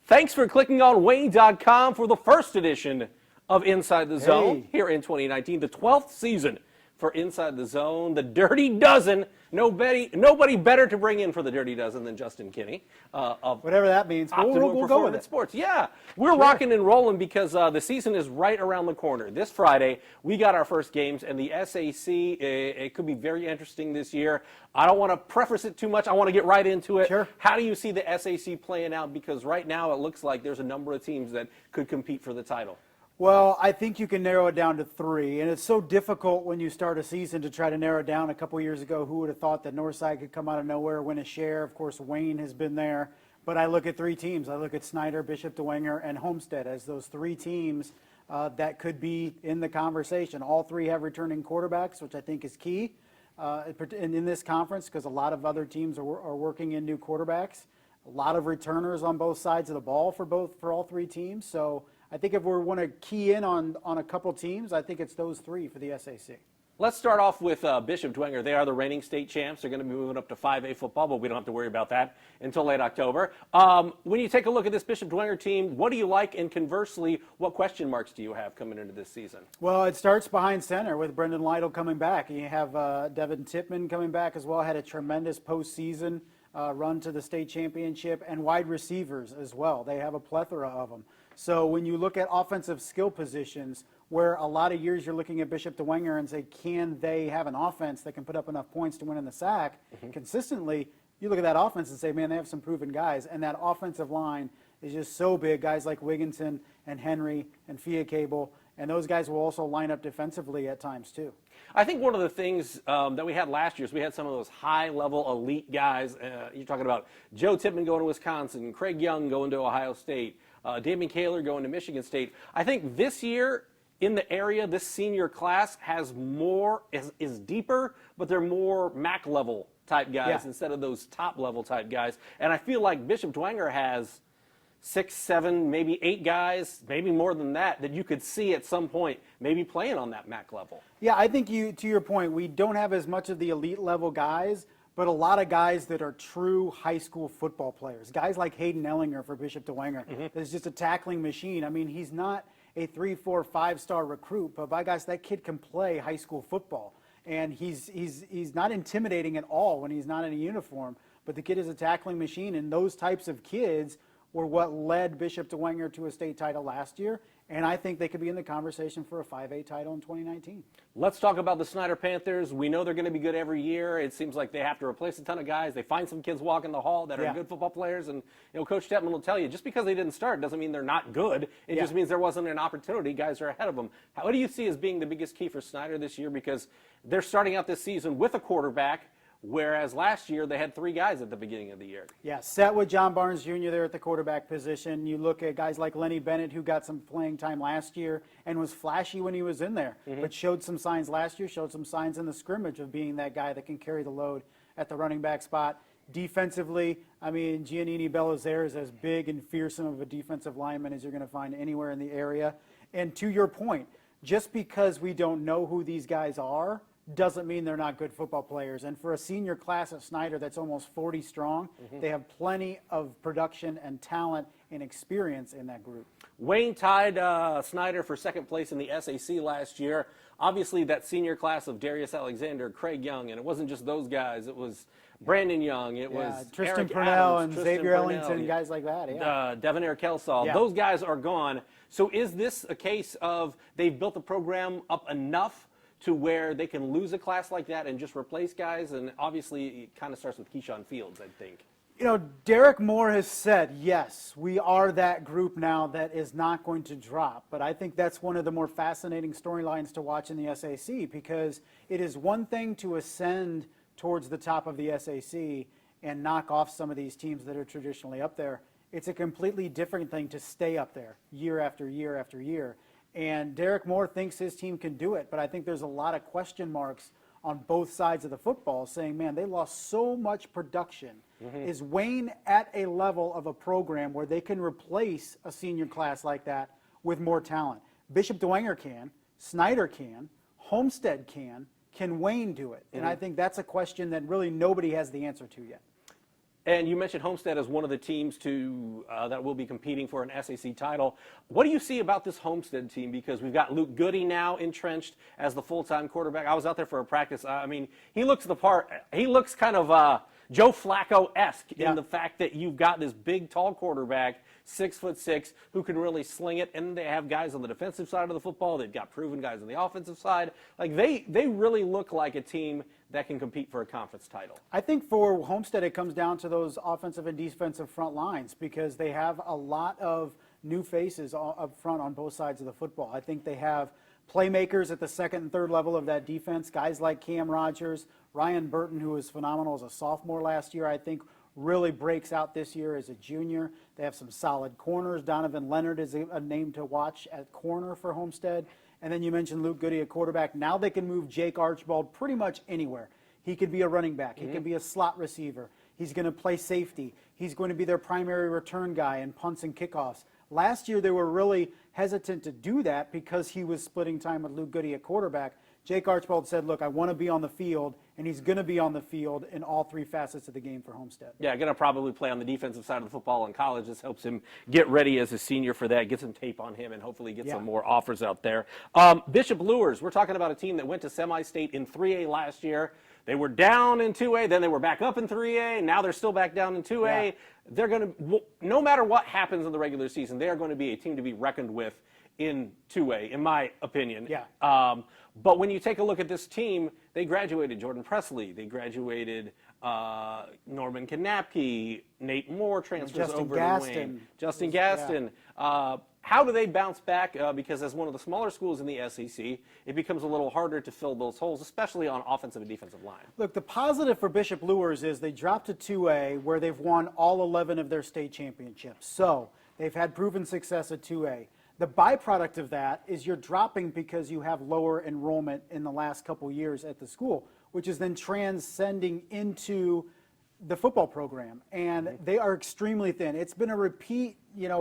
Thanks for clicking on Wayne.com for the first edition of Inside the Zone here in 2019, the 12th season for Inside the Zone, the Dirty Dozen. Nobody better to bring in for the Dirty Dozen than Justin Kinney of whatever that means. We'll go with it. Sports. Yeah, we're rocking and rolling because the season is right around the corner. This Friday, we got our first games, and the SAC, it could be very interesting this year. I don't want to preface it too much. I want to get right into it. Sure. How do you see the SAC playing out? Because right now it looks like there's a number of teams that could compete for the title. Well, I think you can narrow it down to three, and it's so difficult when you start a season to try to narrow it down. A couple years ago, who would have thought that Northside could come out of nowhere, win a share? Of course, Wayne has been there, but I look at three teams. I look at Snyder, Bishop DeWinger, and Homestead as those three teams that could be in the conversation. All three have returning quarterbacks, which I think is key in this conference because a lot of other teams are working in new quarterbacks. A lot of returners on both sides of the ball for all three teams. So I think if we want to key in on a couple teams, I think it's those three for the SAC. Let's start off with Bishop DeWinger. They are the reigning state champs. They're going to be moving up to 5A football, but we don't have to worry about that until late October. When you take a look at this Bishop DeWinger team, what do you like? And conversely, what question marks do you have coming into this season? Well, it starts behind center with Brendan Lytle coming back. You have Devin Tippman coming back as well. Had a tremendous postseason run to the state championship, and wide receivers as well. They have a plethora of them. So when you look at offensive skill positions, where a lot of years you're looking at Bishop DeWinger and say, can they have an offense that can put up enough points to win in the SAC? Consistently, you look at that offense and say, man, they have some proven guys. And that offensive line is just so big. Guys like Wigginton and Henry and Fia Cable, and those guys will also line up defensively at times too. I think one of the things that we had last year is we had some of those high-level elite guys. You're talking about Joe Tippman going to Wisconsin, Craig Young going to Ohio State, Damon Kaler going to Michigan State. I think this year in the area, this senior class has more, is deeper, but they're more MAC level type guys instead of those top level type guys. And I feel like Bishop DeWinger has 6, 7, maybe 8 guys, maybe more than that you could see at some point maybe playing on that MAC level. Yeah, I think to your point, we don't have as much of the elite level guys, but a lot of guys that are true high school football players. Guys like Hayden Ellinger for Bishop DeWinger. That's just a tackling machine. I mean, he's not a 3, 4, 5-star recruit, but by guys, that kid can play high school football. And he's not intimidating at all when he's not in a uniform, but the kid is a tackling machine, and those types of kids were what led Bishop DeWinger to a state title last year, and I think they could be in the conversation for a 5A title in 2019. Let's talk about the Snyder Panthers. We know they're going to be good every year. It seems like they have to replace a ton of guys. They find some kids walking the hall that are good football players, and Coach Tetman will tell you, just because they didn't start doesn't mean they're not good. It just means there wasn't an opportunity. Guys are ahead of them. What do you see as being the biggest key for Snyder this year? Because they're starting out this season with a quarterback, whereas last year they had 3 guys at the beginning of the year. Yeah, set with John Barnes Jr. there at the quarterback position. You look at guys like Lenny Bennett, who got some playing time last year and was flashy when he was in there, but showed some signs last year, showed some signs in the scrimmage of being that guy that can carry the load at the running back spot. Defensively, I mean, Giannini Bellazer is as big and fearsome of a defensive lineman as you're going to find anywhere in the area. And to your point, just because we don't know who these guys are doesn't mean they're not good football players. And for a senior class at Snyder that's almost 40 strong, they have plenty of production and talent and experience in that group. Wayne tied Snyder for second place in the SAC last year. Obviously, that senior class of Darius Alexander, Craig Young, and it wasn't just those guys. It was Brandon Young. It was Tristan Eric Purnell Adams, and Xavier Ellington, guys like that. Devonair Kelsall. Those guys are gone. So is this a case of they've built the program up enough to where they can lose a class like that and just replace guys? And obviously, it kind of starts with Keyshawn Fields, I think. Derek Moore has said, yes, we are that group now that is not going to drop. But I think that's one of the more fascinating storylines to watch in the SAC, because it is one thing to ascend towards the top of the SAC and knock off some of these teams that are traditionally up there. It's a completely different thing to stay up there year after year after year. And Derek Moore thinks his team can do it, but I think there's a lot of question marks on both sides of the football saying, man, they lost so much production. Is Wayne at a level of a program where they can replace a senior class like that with more talent? Bishop DeWinger can, Snyder can, Homestead can Wayne do it? And I think that's a question that really nobody has the answer to yet. And you mentioned Homestead as one of the teams that will be competing for an SAC title. What do you see about this Homestead team? Because we've got Luke Goody now entrenched as the full-time quarterback. I was out there for a practice. I mean, he looks the part. He looks kind of Joe Flacco-esque in the fact that you've got this big, tall quarterback, 6'6", who can really sling it. And they have guys on the defensive side of the football. They've got proven guys on the offensive side. Like they really look like a team that can compete for a conference title. I think for Homestead, it comes down to those offensive and defensive front lines because they have a lot of new faces up front on both sides of the football. I think they have playmakers at the second and third level of that defense, guys like Cam Rogers, Ryan Burton, who was phenomenal as a sophomore last year, I think really breaks out this year as a junior. They have some solid corners. Donovan Leonard is a name to watch at corner for Homestead. And then you mentioned Luke Goody at quarterback. Now they can move Jake Archibald pretty much anywhere. He could be a running back. He could be a slot receiver. He's going to play safety. He's going to be their primary return guy in punts and kickoffs. Last year they were really hesitant to do that because he was splitting time with Luke Goody at quarterback. Jake Archibald said, look, I want to be on the field, and he's going to be on the field in all three facets of the game for Homestead. Yeah, going to probably play on the defensive side of the football in college. This helps him get ready as a senior for that, get some tape on him, and hopefully get some more offers out there. Bishop Luers, we're talking about a team that went to semi-state in 3A last year. They were down in 2A, then they were back up in 3A, and now they're still back down in 2A. Yeah. They're going to, no matter what happens in the regular season, they are going to be a team to be reckoned with in 2A, in my opinion. Yeah. But when you take a look at this team, they graduated Jordan Presley. They graduated Norman Kanapke. Nate Moore transfers over to Wayne. Justin Gaston. Yeah. How do they bounce back? Because as one of the smaller schools in the SAC, it becomes a little harder to fill those holes, especially on offensive and defensive line. Look, the positive for Bishop Luers is they dropped to 2A where they've won all 11 of their state championships. So they've had proven success at 2A. The byproduct of that is you're dropping because you have lower enrollment in the last couple years at the school, which is then transcending into the football program. And they are extremely thin. It's been a repeat,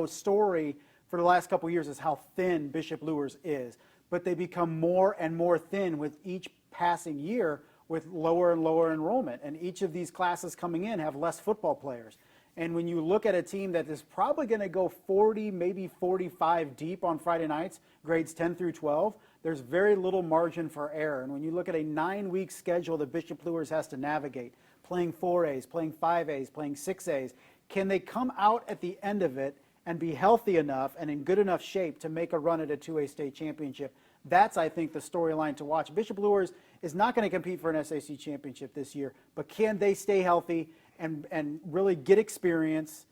story for the last couple years is how thin Bishop Luers is. But they become more and more thin with each passing year with lower and lower enrollment. And each of these classes coming in have less football players. And when you look at a team that is probably going to go 40, maybe 45 deep on Friday nights, grades 10 through 12, there's very little margin for error. And when you look at a 9-week schedule that Bishop Luers has to navigate, playing 4As, playing 5As, playing 6As, can they come out at the end of it and be healthy enough and in good enough shape to make a run at a 2A state championship? That's, I think, the storyline to watch. Bishop Luers is not going to compete for an SAC championship this year, but can they stay healthy and really get experience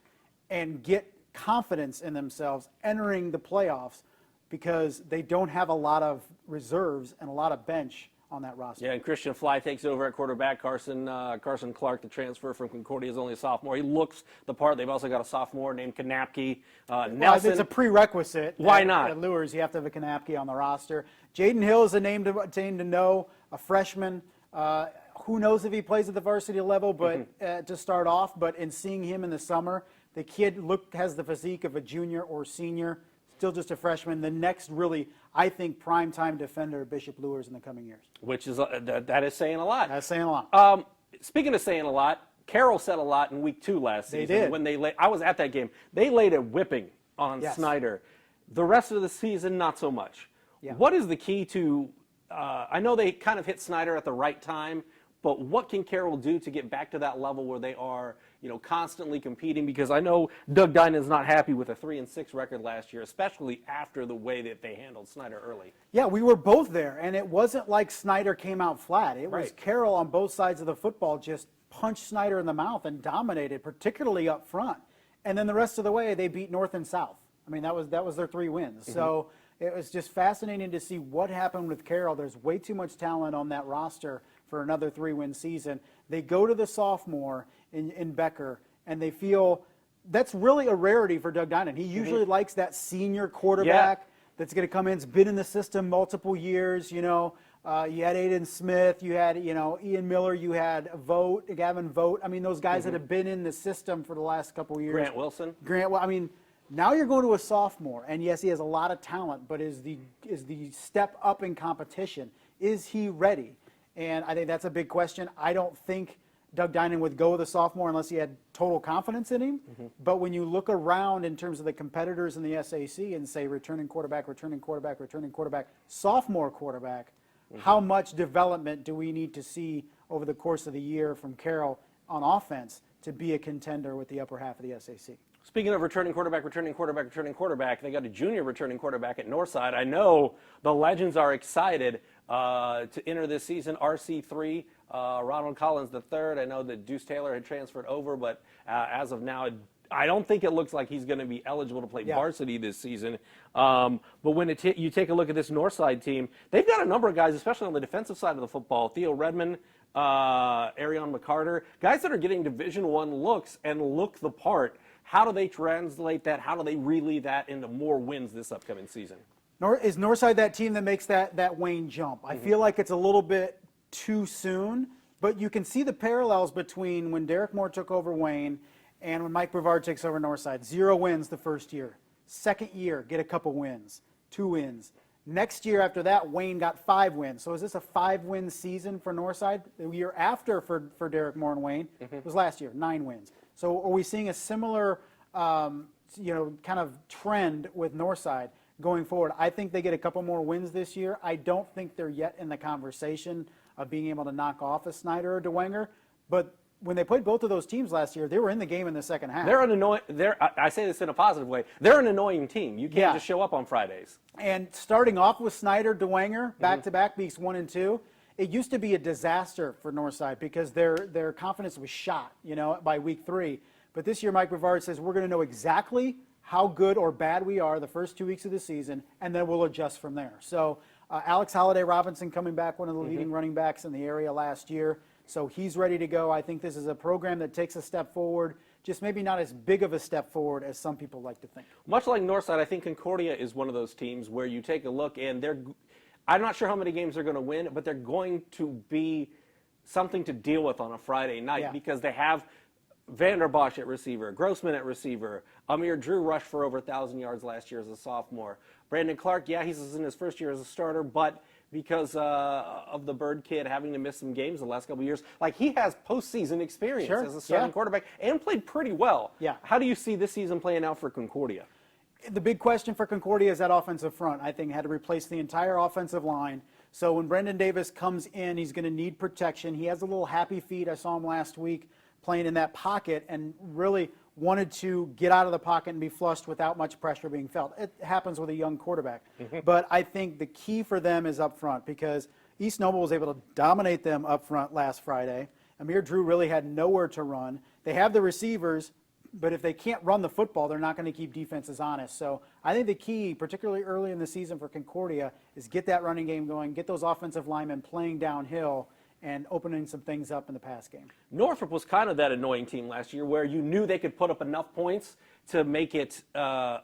and get confidence in themselves entering the playoffs because they don't have a lot of reserves and a lot of bench on that roster. Yeah, and Christian Fly takes over at quarterback. Carson Clark, the transfer from Concordia, is only a sophomore. He looks the part. They've also got a sophomore named Kanapke. Nelson. It's a prerequisite. Why not? At Luers, you have to have a Kanapke on the roster. Jaden Hill is a name to know, a freshman. Who knows if he plays at the varsity level, but to start off. But in seeing him in the summer, the kid has the physique of a junior or senior, still just a freshman. The next really, I think, prime-time defender of Bishop Luers in the coming years. Which is that is saying a lot. That's saying a lot. Speaking of saying a lot, Carroll said a lot in week 2 last season. They did. When I was at that game. They laid a whipping on Snyder. The rest of the season, not so much. Yeah. What is the key to? I know they kind of hit Snyder at the right time. But what can Carroll do to get back to that level where they are, constantly competing? Because I know Doug Dinan is not happy with a 3-6 record last year, especially after the way that they handled Snyder early. Yeah, we were both there, and it wasn't like Snyder came out flat. It was Carroll on both sides of the football just punched Snyder in the mouth and dominated, particularly up front. And then the rest of the way, they beat North and South. I mean, that was their 3 wins. So it was just fascinating to see what happened with Carroll. There's way too much talent on that roster for another 3-win season. They go to the sophomore in Becker, and they feel that's really a rarity for Doug Dinan. He usually likes that senior quarterback that's going to come in, has been in the system multiple years. You had Aiden Smith, you had Ian Miller, you had Gavin Vogt. I mean, those guys that have been in the system for the last couple of years. Grant Wilson. I mean, now you're going to a sophomore, and yes, he has a lot of talent, but is the step up in competition? Is he ready? And I think that's a big question. I don't think Doug Dinan would go with a sophomore unless he had total confidence in him. But when you look around in terms of the competitors in the SAC and say returning quarterback, sophomore quarterback, how much development do we need to see over the course of the year from Carroll on offense to be a contender with the upper half of the SAC? Speaking of returning quarterback, they got a junior returning quarterback at Northside. I know the Legends are excited to enter this season. RC3, Ronald Collins III. I know that Deuce Taylor had transferred over, but as of now, I don't think it looks like he's going to be eligible to play varsity this season. But when you take a look at this Northside team, they've got a number of guys, especially on the defensive side of the football. Theo Redmond, Arion McCarter, guys that are getting Division I looks and look the part. How do they translate that? How do they relay that into more wins this upcoming season? Is Northside that team that makes that Wayne jump? I feel like it's a little bit too soon, but you can see the parallels between when Derek Moore took over Wayne and when Mike Brevard takes over Northside. 0 wins the first year. Second year, get a couple wins, 2 wins. Next year after that, Wayne got 5 wins. So is this a 5-win season for Northside? The year after for Derek Moore and Wayne was last year, 9 wins. So are we seeing a similar, kind of trend with Northside going forward? I think they get a couple more wins this year. I don't think they're yet in the conversation of being able to knock off a Snyder or DeWenger. But when they played both of those teams last year, they were in the game in the second half. They're an annoying. I say this in a positive way. They're an annoying team. You can't just show up on Fridays. And starting off with Snyder, DeWenger, back-to-back weeks 1 and 2. It used to be a disaster for Northside because their confidence was shot, by week 3. But this year, Mike Brevard says we're going to know exactly how good or bad we are the first 2 weeks of the season, and then we'll adjust from there. So Alex Holiday Robinson coming back, one of the leading running backs in the area last year. So he's ready to go. I think this is a program that takes a step forward, just maybe not as big of a step forward as some people like to think. Much like Northside, I think Concordia is one of those teams where you take a look and I'm not sure how many games they're going to win, but they're going to be something to deal with on a Friday night because they have Vanderbosch at receiver, Grossman at receiver, Amir Drew rushed for over 1,000 yards last year as a sophomore. Brandon Clark, he's in his first year as a starter, but because of the Bird kid having to miss some games the last couple of years, he has postseason experience as a starting quarterback and played pretty well. Yeah. How do you see this season playing out for Concordia? The big question for Concordia is that offensive front. I think had to replace the entire offensive line. So when Brendan Davis comes in, he's going to need protection. He has a little happy feet. I saw him last week playing in that pocket and really wanted to get out of the pocket and be flushed without much pressure being felt. It happens with a young quarterback. But I think the key for them is up front because East Noble was able to dominate them up front last Friday. Amir Drew really had nowhere to run. They have the receivers, but if they can't run the football, they're not going to keep defenses honest. So I think the key, particularly early in the season for Concordia, is get that running game going, get those offensive linemen playing downhill, and opening some things up in the pass game. Northrop was kind of that annoying team last year where you knew they could put up enough points to make it a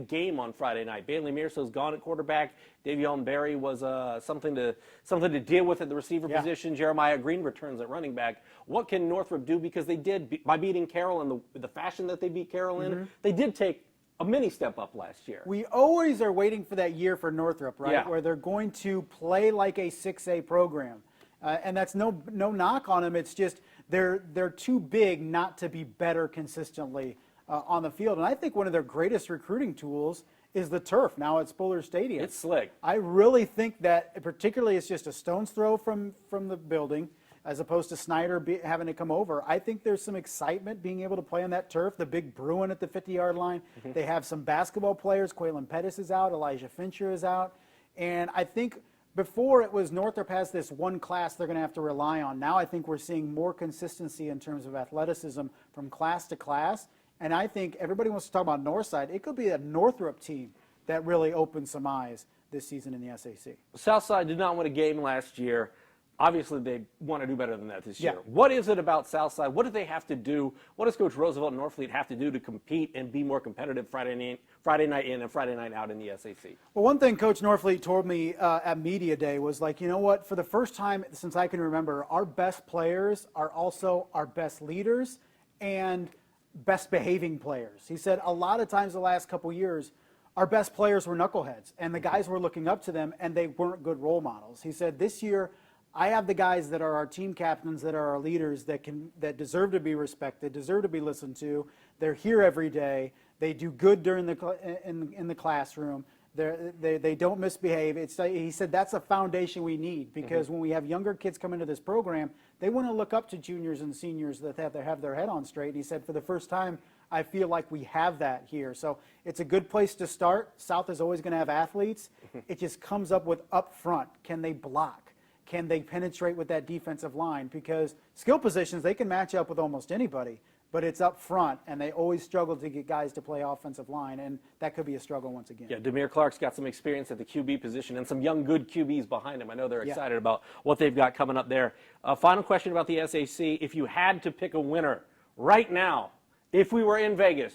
game on Friday night. Bailey Mearso's gone at quarterback. Davion Berry was something to deal with at the receiver position. Jeremiah Green returns at running back. What can Northrop do? Because they did, by beating Carroll in the fashion that they beat Carroll in, they did take a mini step up last year. We always are waiting for that year for Northrop, right? Yeah. Where they're going to play like a 6A program. And that's no knock on them. It's just they're too big not to be better consistently on the field. And I think one of their greatest recruiting tools is the turf now at Spuller Stadium. It's slick. I really think that particularly it's just a stone's throw from the building as opposed to Snyder having to come over. I think there's some excitement being able to play on that turf. The big Bruin at the 50-yard line. They have some basketball players. Quaylen Pettis is out. Elijah Fincher is out. And I think before it was Northrop has this one class they're going to have to rely on. Now I think we're seeing more consistency in terms of athleticism from class to class. And I think everybody wants to talk about Northside. It could be a Northrop team that really opens some eyes this season in the SAC. Southside did not win a game last year. Obviously, they want to do better than that this year. Yeah. What is it about Southside? What do they have to do? What does Coach Roosevelt and Norfleet have to do to compete and be more competitive Friday night in and Friday night out in the SAC? Well, one thing Coach Norfleet told me at Media Day was like, you know what, for the first time since I can remember, our best players are also our best leaders and best behaving players. He said a lot of times the last couple years, our best players were knuckleheads, and the guys were looking up to them, and they weren't good role models. He said this year, I have the guys that are our team captains, that are our leaders, that deserve to be respected, deserve to be listened to. They're here every day. They do good during in the classroom. They don't misbehave. He said that's a foundation we need, because when we have younger kids come into this program, they want to look up to juniors and seniors that have their head on straight. And he said, for the first time, I feel like we have that here. So it's a good place to start. South is always going to have athletes. It just comes up with up front. Can they block? Can they penetrate with that defensive line? Because skill positions, they can match up with almost anybody, but it's up front, and they always struggle to get guys to play offensive line, and that could be a struggle once again. Yeah, Demir Clark's got some experience at the QB position and some young, good QBs behind him. I know they're excited about what they've got coming up there. Final question about the SAC. If you had to pick a winner right now, if we were in Vegas,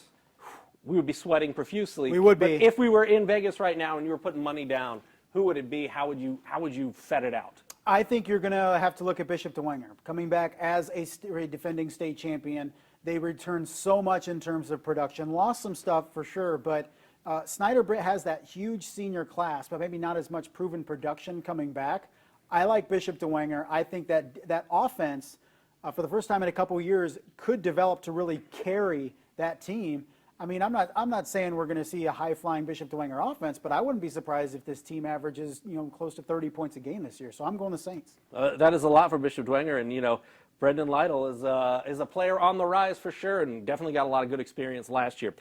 we would be sweating profusely. We would be. But if we were in Vegas right now and you were putting money down, who would it be? How would you fet it out? I think you're going to have to look at Bishop DeWenger. Coming back as a defending state champion, they returned so much in terms of production. Lost some stuff for sure, but Snyder Britt has that huge senior class, but maybe not as much proven production coming back. I like Bishop DeWenger. I think that offense, for the first time in a couple of years, could develop to really carry that team. I mean, I'm not saying we're going to see a high-flying Bishop DeWenger offense, but I wouldn't be surprised if this team averages, close to 30 points a game this year. So I'm going to Saints. That is a lot for Bishop DeWenger, and Brendan Lytle is a player on the rise for sure, and definitely got a lot of good experience last year.